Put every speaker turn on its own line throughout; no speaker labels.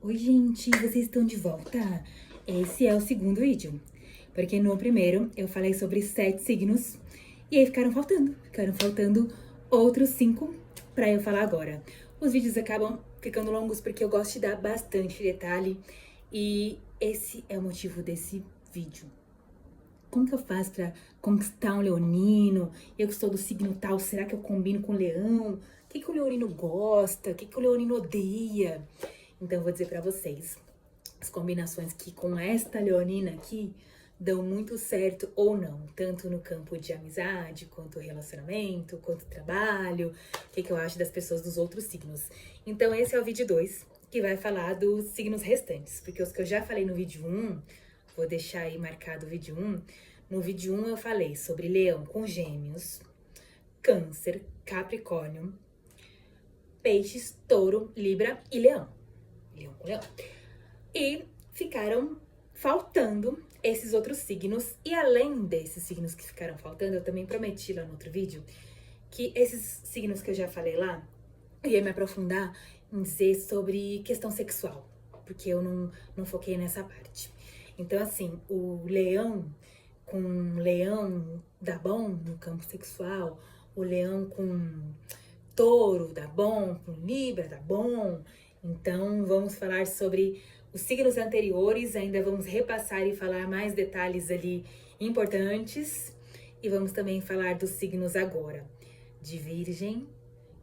Oi, gente, vocês estão de volta? Esse é o segundo vídeo, porque no primeiro eu falei sobre 7 signos e aí ficaram faltando outros 5 pra eu falar agora. Os vídeos acabam ficando longos porque eu gosto de dar bastante detalhe e esse é o motivo desse vídeo. Como que eu faço pra conquistar um leonino? Eu que sou do signo tal, será que eu combino com o leão? O que o leonino gosta? O que o leonino odeia? Então eu vou dizer pra vocês as combinações que com esta leonina aqui dão muito certo ou não, tanto no campo de amizade, quanto relacionamento, quanto trabalho, o que eu acho das pessoas dos outros signos. Então esse é o vídeo 2, que vai falar dos signos restantes, porque os que eu já falei no vídeo 1, vou deixar aí marcado o vídeo 1, no vídeo 1 eu falei sobre leão com gêmeos, câncer, capricórnio, peixes, touro, libra e leão. Leão com leão. E ficaram faltando esses outros signos. E além desses signos que ficaram faltando, eu também prometi lá no outro vídeo que esses signos que eu já falei lá, eu ia me aprofundar em dizer sobre questão sexual, porque eu não foquei nessa parte. Então, assim, o leão com leão dá bom no campo sexual, o leão com touro dá bom, com libra dá bom. Então, vamos falar sobre os signos anteriores, ainda vamos repassar e falar mais detalhes ali importantes. E vamos também falar dos signos agora, de Virgem,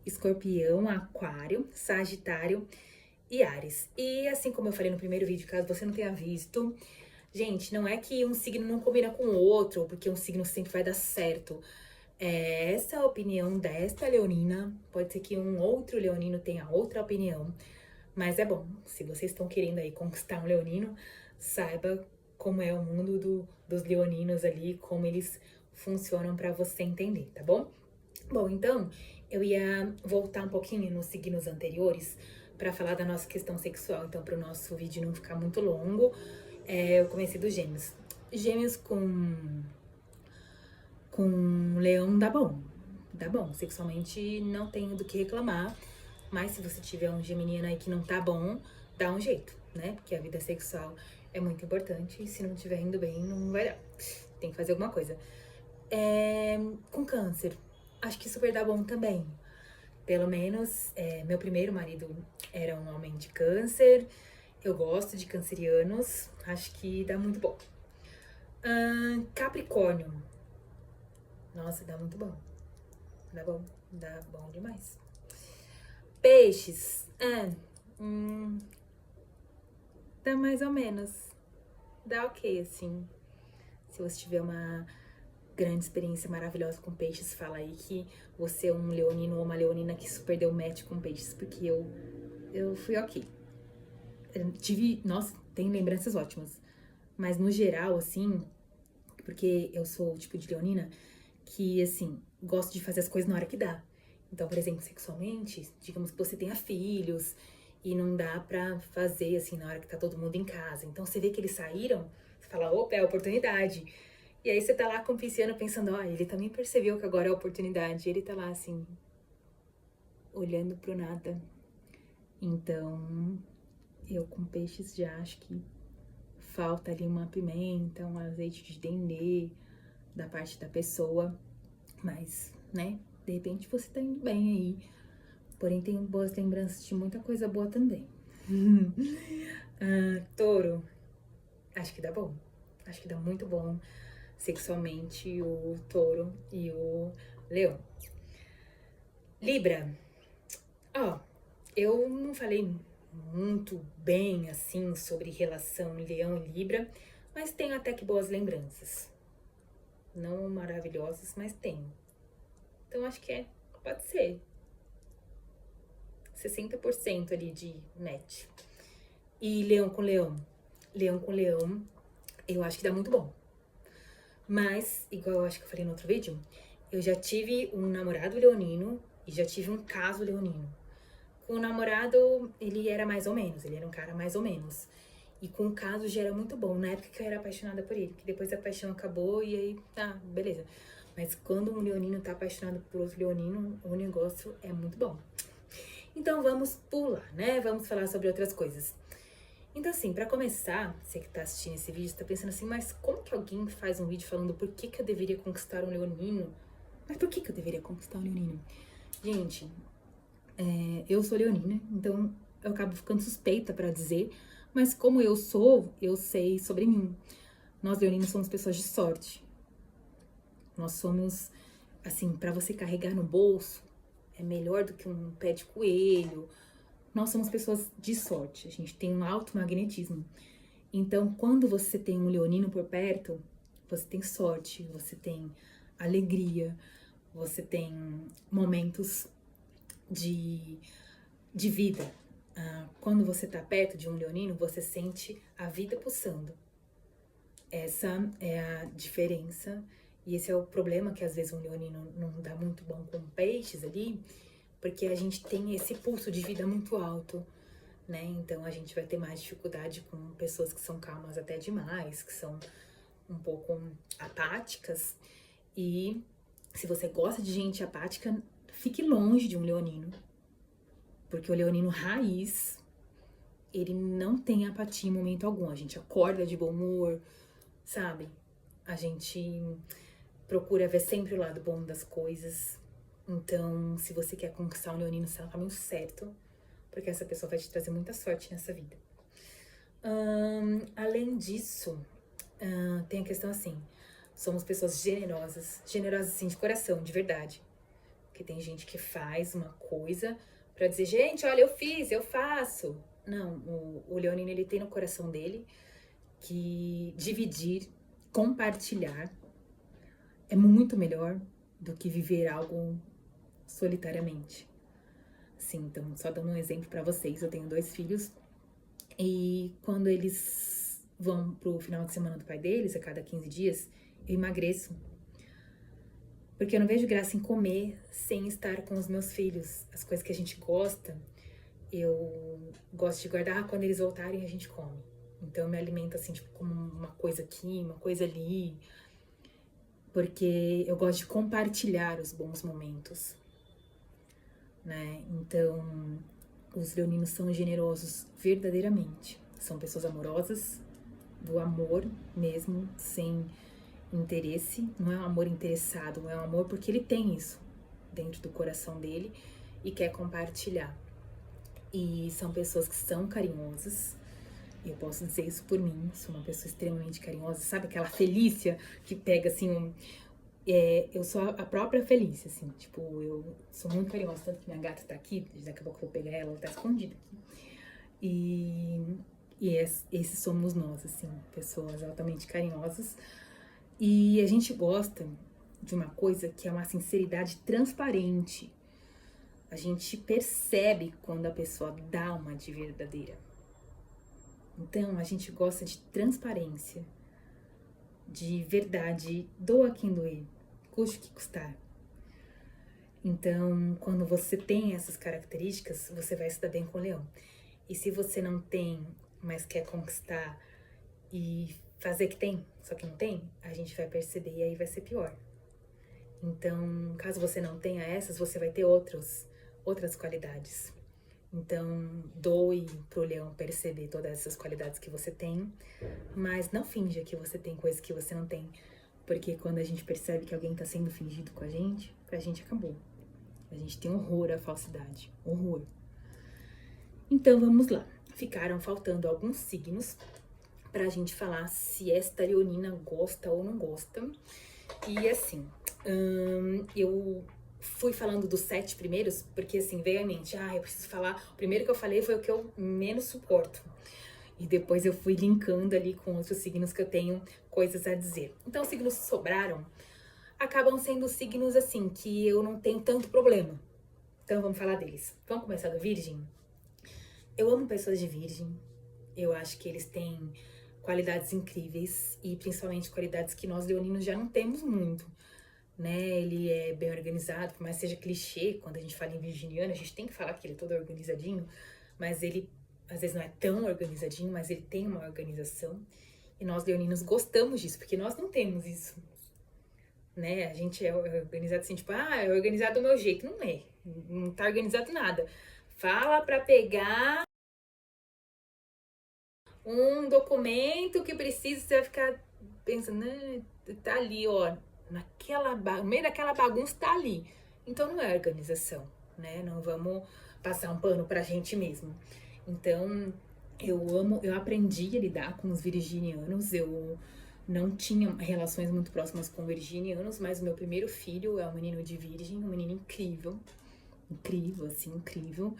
Escorpião, Aquário, Sagitário e Áries. E assim como eu falei no primeiro vídeo, caso você não tenha visto, gente, não é que um signo não combina com o outro, porque um signo sempre vai dar certo. Essa é a opinião desta leonina, pode ser que um outro leonino tenha outra opinião, mas é bom, se vocês estão querendo aí conquistar um leonino, saiba como é o mundo dos leoninos ali, como eles funcionam pra você entender, tá bom? Bom, então, eu ia voltar um pouquinho nos signos anteriores pra falar da nossa questão sexual, então pro nosso vídeo não ficar muito longo, eu comecei dos gêmeos. Gêmeos com leão dá bom, sexualmente não tenho do que reclamar, mas se você tiver um geminiano aí que não tá bom, dá um jeito, né? Porque a vida sexual é muito importante e se não estiver indo bem, não vai dar. Tem que fazer alguma coisa. Com câncer, acho que super dá bom também. Pelo menos, meu primeiro marido era um homem de câncer, eu gosto de cancerianos, acho que dá muito bom. Capricórnio, nossa, dá muito bom. Dá bom demais. Peixes, dá mais ou menos. Dá ok, assim. Se você tiver uma grande experiência maravilhosa com peixes, fala aí que você é um leonino ou uma leonina que super deu match com peixes, porque eu fui ok. Nossa, tem lembranças ótimas. Mas no geral, assim, porque eu sou o tipo de leonina que, assim, gosto de fazer as coisas na hora que dá. Então, por exemplo, sexualmente, digamos que você tenha filhos e não dá pra fazer, assim, na hora que tá todo mundo em casa. Então, você vê que eles saíram, você fala, opa, é a oportunidade. E aí você tá lá com o pisciano pensando, ele também percebeu que agora é a oportunidade. Ele tá lá, assim, olhando pro nada. Então, eu com peixes já acho que falta ali uma pimenta, um azeite de dendê da parte da pessoa. Mas, né, de repente você tá indo bem aí. Porém, tenho boas lembranças de muita coisa boa também. Touro, acho que dá bom. Acho que dá muito bom sexualmente o touro e o leão. Libra, eu não falei muito bem, assim, sobre relação leão e Libra, mas tenho até que boas lembranças. Não maravilhosas, mas tenho. Então, acho que pode ser 60% ali de match. E leão com leão. Leão com leão, eu acho que dá muito bom. Mas, igual eu acho que eu falei no outro vídeo, eu já tive um namorado leonino e já tive um caso leonino. Com o namorado, ele era mais ou menos, ele era um cara mais ou menos. E com o caso já era muito bom, na época que eu era apaixonada por ele, que depois a paixão acabou e aí, tá, beleza. Mas quando um leonino tá apaixonado por outro leonino, o negócio é muito bom. Então vamos pular, né? Vamos falar sobre outras coisas. Então, assim, pra começar, você que tá assistindo esse vídeo, você tá pensando assim, mas como que alguém faz um vídeo falando por que que eu deveria conquistar um leonino? Mas por que que eu deveria conquistar um leonino? Gente, eu sou leonina, então eu acabo ficando suspeita pra dizer, mas como eu sou, eu sei sobre mim. Nós leoninos somos pessoas de sorte. Nós somos, assim, pra você carregar no bolso, é melhor do que um pé de coelho. Nós somos pessoas de sorte, a gente tem um alto magnetismo. Então, quando você tem um leonino por perto, você tem sorte, você tem alegria, você tem momentos de, de vida. Quando você tá perto de um leonino, você sente a vida pulsando. Essa é a diferença e esse é o problema que às vezes um leonino não dá muito bom com peixes ali, porque a gente tem esse pulso de vida muito alto, né? Então a gente vai ter mais dificuldade com pessoas que são calmas até demais, que são um pouco apáticas. E se você gosta de gente apática, fique longe de um leonino. Porque o leonino raiz, ele não tem apatia em momento algum. A gente acorda de bom humor, sabe? A gente procura ver sempre o lado bom das coisas. Então, se você quer conquistar um leonino, você tá no caminho certo, porque essa pessoa vai te trazer muita sorte nessa vida. Além disso, tem a questão assim, somos pessoas generosas, generosas assim de coração, de verdade. Porque tem gente que faz uma coisa pra dizer, gente, olha, eu fiz, eu faço. Não, o leonino, ele tem no coração dele que dividir, compartilhar é muito melhor do que viver algo solitariamente. Sim, então, só dando um exemplo pra vocês, eu tenho 2 filhos e quando eles vão pro final de semana do pai deles, a cada 15 dias, eu emagreço. Porque eu não vejo graça em comer sem estar com os meus filhos. As coisas que a gente gosta, eu gosto de guardar, quando eles voltarem a gente come. Então eu me alimento assim, tipo, como uma coisa aqui, uma coisa ali. Porque eu gosto de compartilhar os bons momentos, né? Então, os leoninos são generosos verdadeiramente. São pessoas amorosas, do amor mesmo, sem interesse. Não é um amor interessado, não é um amor porque ele tem isso dentro do coração dele e quer compartilhar. E são pessoas que são carinhosas. Eu posso dizer isso por mim, sou uma pessoa extremamente carinhosa. Sabe aquela Felícia que pega assim eu sou a própria Felícia, assim, tipo, eu sou muito carinhosa, tanto que minha gata tá aqui, daqui a pouco eu vou pegar ela, ela tá escondida aqui. Esses somos nós, assim, pessoas altamente carinhosas. E a gente gosta de uma coisa que é uma sinceridade transparente. A gente percebe quando a pessoa dá uma de verdadeira. Então, a gente gosta de transparência, de verdade, doa quem doer, custe o que custar. Então, quando você tem essas características, você vai se dar bem com o leão. E se você não tem, mas quer conquistar e fazer que tem, só que não tem, a gente vai perceber e aí vai ser pior. Então, caso você não tenha essas, você vai ter outras qualidades. Então, doe pro leão perceber todas essas qualidades que você tem, mas não finja que você tem coisas que você não tem, porque quando a gente percebe que alguém tá sendo fingido com a gente, pra gente acabou. A gente tem horror à falsidade, horror. Então, vamos lá. Ficaram faltando alguns signos pra gente falar se esta leonina gosta ou não gosta. E assim, eu fui falando dos 7 primeiros, porque assim, veio à mente, eu preciso falar, o primeiro que eu falei foi o que eu menos suporto. E depois eu fui linkando ali com outros signos que eu tenho coisas a dizer. Então, os signos que sobraram acabam sendo signos assim, que eu não tenho tanto problema. Então, vamos falar deles. Vamos começar do Virgem? Eu amo pessoas de Virgem. Eu acho que eles têm qualidades incríveis e principalmente qualidades que nós leoninos já não temos muito, né? Ele é bem organizado, por mais que seja clichê, quando a gente fala em virginiano, a gente tem que falar que ele é todo organizadinho, mas ele às vezes não é tão organizadinho, mas ele tem uma organização. E nós leoninos gostamos disso, porque nós não temos isso, né? A gente é organizado assim, tipo, é organizado do meu jeito. Não é, não tá organizado nada. Fala pra pegar um documento que precisa, você vai ficar pensando, tá ali, ó, no meio daquela bagunça tá ali. Então não é organização, né? Não vamos passar um pano pra gente mesmo. Então, eu aprendi a lidar com os virginianos, eu não tinha relações muito próximas com virginianos, mas o meu primeiro filho é um menino de virgem, um menino incrível, incrível, assim, incrível.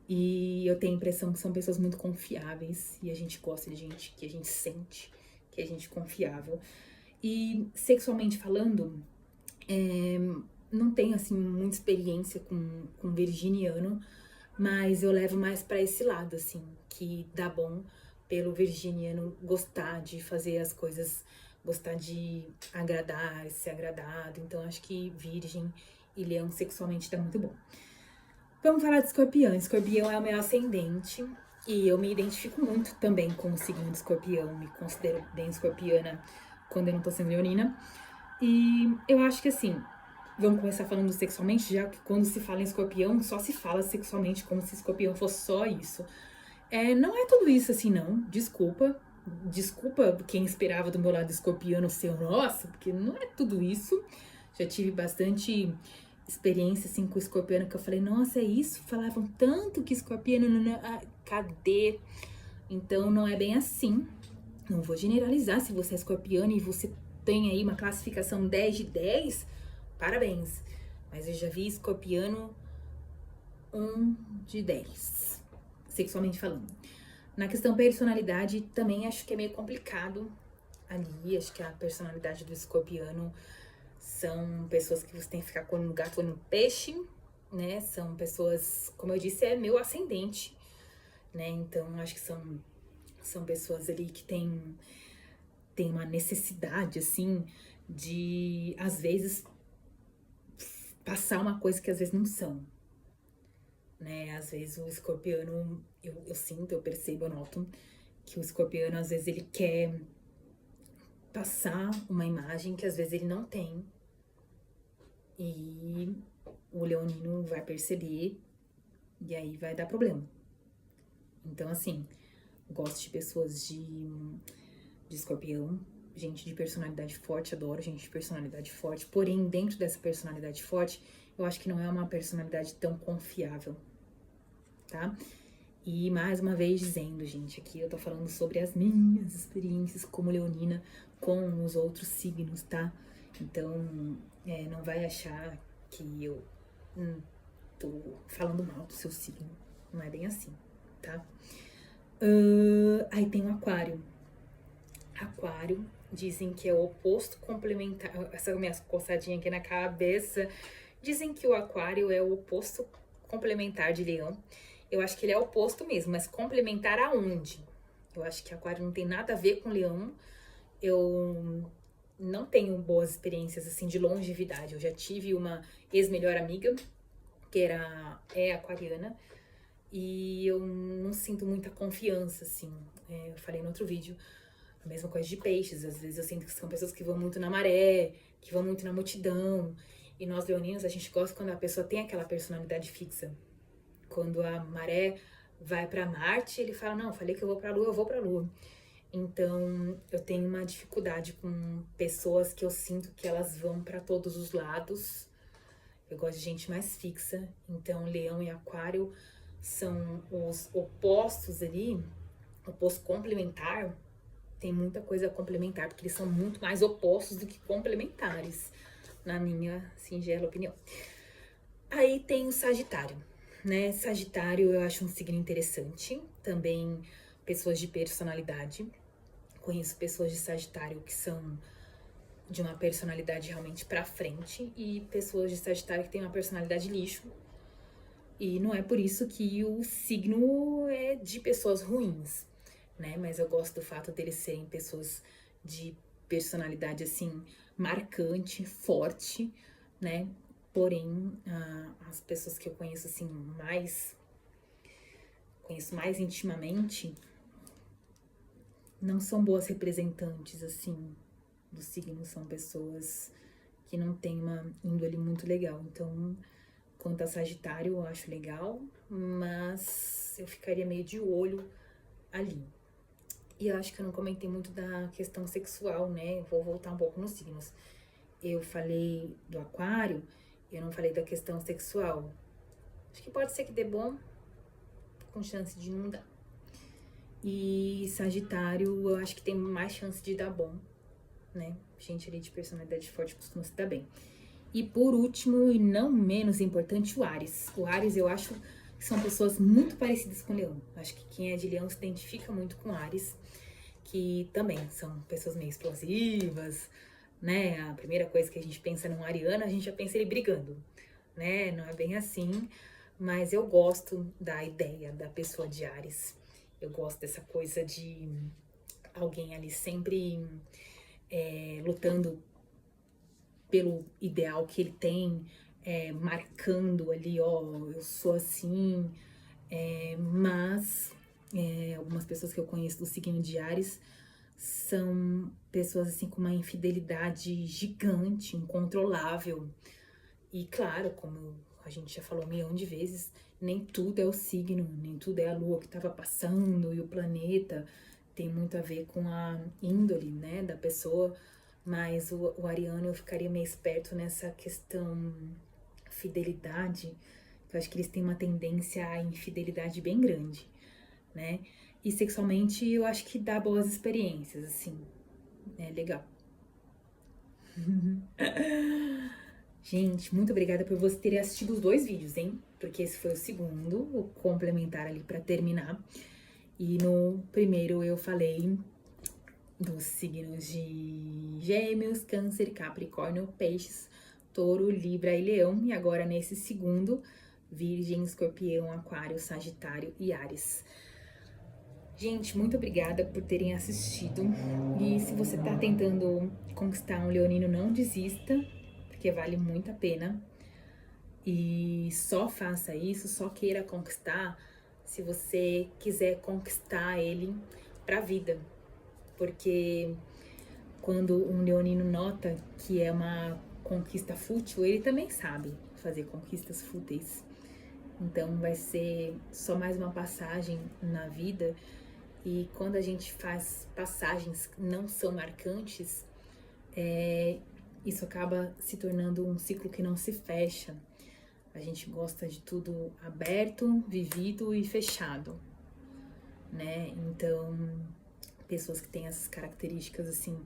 E eu tenho a impressão que são pessoas muito confiáveis e a gente gosta de gente que a gente sente, que a gente é confiável. E sexualmente falando, não tenho assim muita experiência com virginiano, mas eu levo mais pra esse lado, assim, que dá bom pelo virginiano gostar de fazer as coisas, gostar de agradar, ser agradado. Então acho que virgem e leão sexualmente dá muito bom. Vamos falar de escorpião. Escorpião é o meu ascendente e eu me identifico muito também com o signo de escorpião. Me considero bem escorpiana quando eu não tô sendo leonina. E eu acho que assim, vamos começar falando sexualmente, já que quando se fala em escorpião, só se fala sexualmente como se escorpião fosse só isso. Não é tudo isso assim, não. Desculpa. Desculpa quem esperava do meu lado escorpiano ser nossa, porque não é tudo isso. Já tive bastante experiência assim com o escorpiano que eu falei, nossa, é isso? Falavam tanto que escorpiano, cadê? Então não é bem assim. Não vou generalizar. Se você é escorpiano e você tem aí uma classificação 10 de 10, parabéns. Mas eu já vi escorpiano 1 de 10, sexualmente falando. Na questão personalidade, também acho que é meio complicado ali. Acho que a personalidade do escorpiano são pessoas que você tem que ficar com no gato ou no peixe, né? São pessoas, como eu disse, é meu ascendente, né? Então, acho que são pessoas ali que têm uma necessidade, assim, de, às vezes, passar uma coisa que às vezes não são, né? Às vezes o escorpiano, eu sinto, eu percebo, eu noto que o escorpiano, às vezes, ele quer passar uma imagem que às vezes ele não tem. E o leonino vai perceber e aí vai dar problema. Então, assim, gosto de pessoas de escorpião, gente de personalidade forte, adoro gente de personalidade forte. Porém, dentro dessa personalidade forte, eu acho que não é uma personalidade tão confiável, tá? E mais uma vez dizendo, gente, aqui eu tô falando sobre as minhas experiências como leonina com os outros signos, tá? Então, não vai achar que eu tô falando mal do seu signo. Não é bem assim, tá? Aí tem o aquário. Aquário, dizem que é o oposto complementar. Essa minha coçadinha aqui na cabeça. Dizem que o aquário é o oposto complementar de leão. Eu acho que ele é oposto mesmo, mas complementar aonde? Eu acho que aquário não tem nada a ver com leão. Eu não tenho boas experiências assim de longevidade. Eu já tive uma ex-melhor amiga que é aquariana e eu não sinto muita confiança, assim. Eu falei no outro vídeo, a mesma coisa de peixes. Às vezes eu sinto que são pessoas que vão muito na maré, que vão muito na multidão. E nós leoninos, a gente gosta quando a pessoa tem aquela personalidade fixa. Quando a maré vai pra Marte, ele fala, não, falei que eu vou pra Lua, eu vou pra Lua. Então, eu tenho uma dificuldade com pessoas que eu sinto que elas vão pra todos os lados. Eu gosto de gente mais fixa. Então, leão e aquário são os opostos ali, oposto complementar. Tem muita coisa complementar, porque eles são muito mais opostos do que complementares, na minha singela opinião. Aí tem o Sagitário, né? Sagitário eu acho um signo interessante. Também pessoas de personalidade. Conheço pessoas de Sagitário que são de uma personalidade realmente pra frente e pessoas de Sagitário que tem uma personalidade lixo. E não é por isso que o signo é de pessoas ruins, né? Mas eu gosto do fato deles serem pessoas de personalidade, assim, marcante, forte, né? Porém, as pessoas que eu conheço, assim, conheço mais intimamente, não são boas representantes, assim, do signo. São pessoas que não têm uma índole muito legal. Então, quanto a Sagitário, eu acho legal, mas eu ficaria meio de olho ali. E eu acho que eu não comentei muito da questão sexual, né? Vou voltar um pouco nos signos. Eu falei do aquário, eu não falei da questão sexual. Acho que pode ser que dê bom, com chance de não dar. E Sagitário, eu acho que tem mais chance de dar bom, né? Gente ali de personalidade forte costuma se dar bem. E por último, e não menos importante, o Áries. O Áries, eu acho que são pessoas muito parecidas com o Leão. Acho que quem é de Leão se identifica muito com Áries, que também são pessoas meio explosivas, né? A primeira coisa que a gente pensa num ariano, a gente já pensa ele brigando, né? Não é bem assim, mas eu gosto da ideia da pessoa de Áries. Eu gosto dessa coisa de alguém ali sempre lutando pelo ideal que ele tem, marcando ali, ó, eu sou assim, mas algumas pessoas que eu conheço do signo de Áries são pessoas assim com uma infidelidade gigante, incontrolável. E claro, como a gente já falou um milhão de vezes, nem tudo é o signo, nem tudo é a lua que estava passando e o planeta. Tem muito a ver com a índole, né, da pessoa. Mas o ariano eu ficaria meio esperto nessa questão fidelidade. Eu acho que eles têm uma tendência à infidelidade bem grande, né? E sexualmente eu acho que dá boas experiências, assim. É legal. Gente, muito obrigada por você ter assistido os 2 vídeos, hein? Porque esse foi o segundo, o complementar ali pra terminar. E no primeiro eu falei dos signos de Gêmeos, Câncer, Capricórnio, Peixes, Touro, Libra e Leão. E agora nesse segundo, Virgem, Escorpião, Aquário, Sagitário e Áries. Gente, muito obrigada por terem assistido. E se você tá tentando conquistar um leonino, não desista, porque vale muito a pena. E só faça isso, só queira conquistar se você quiser conquistar ele pra vida. Porque quando um leonino nota que é uma conquista fútil, ele também sabe fazer conquistas fúteis. Então vai ser só mais uma passagem na vida. E quando a gente faz passagens que não são marcantes, isso acaba se tornando um ciclo que não se fecha. A gente gosta de tudo aberto, vivido e fechado, né? Então, pessoas que têm essas características, assim,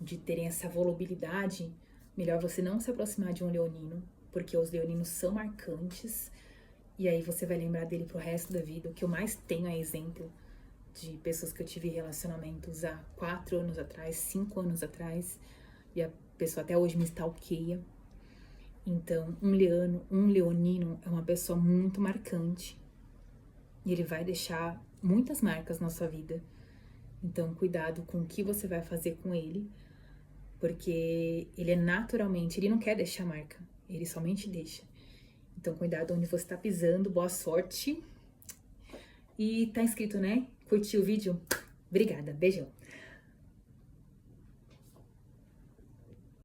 de terem essa volubilidade, melhor você não se aproximar de um leonino, porque os leoninos são marcantes, e aí você vai lembrar dele pro resto da vida. O que eu mais tenho é exemplo de pessoas que eu tive relacionamentos há 4 anos atrás, 5 anos atrás, e a pessoa até hoje me stalkeia. Então, um leonino é uma pessoa muito marcante, e ele vai deixar muitas marcas na sua vida. Então, cuidado com o que você vai fazer com ele, porque ele é naturalmente, ele não quer deixar marca, ele somente deixa. Então, cuidado onde você tá pisando, boa sorte. E tá inscrito, né? Curtiu o vídeo? Obrigada, beijão.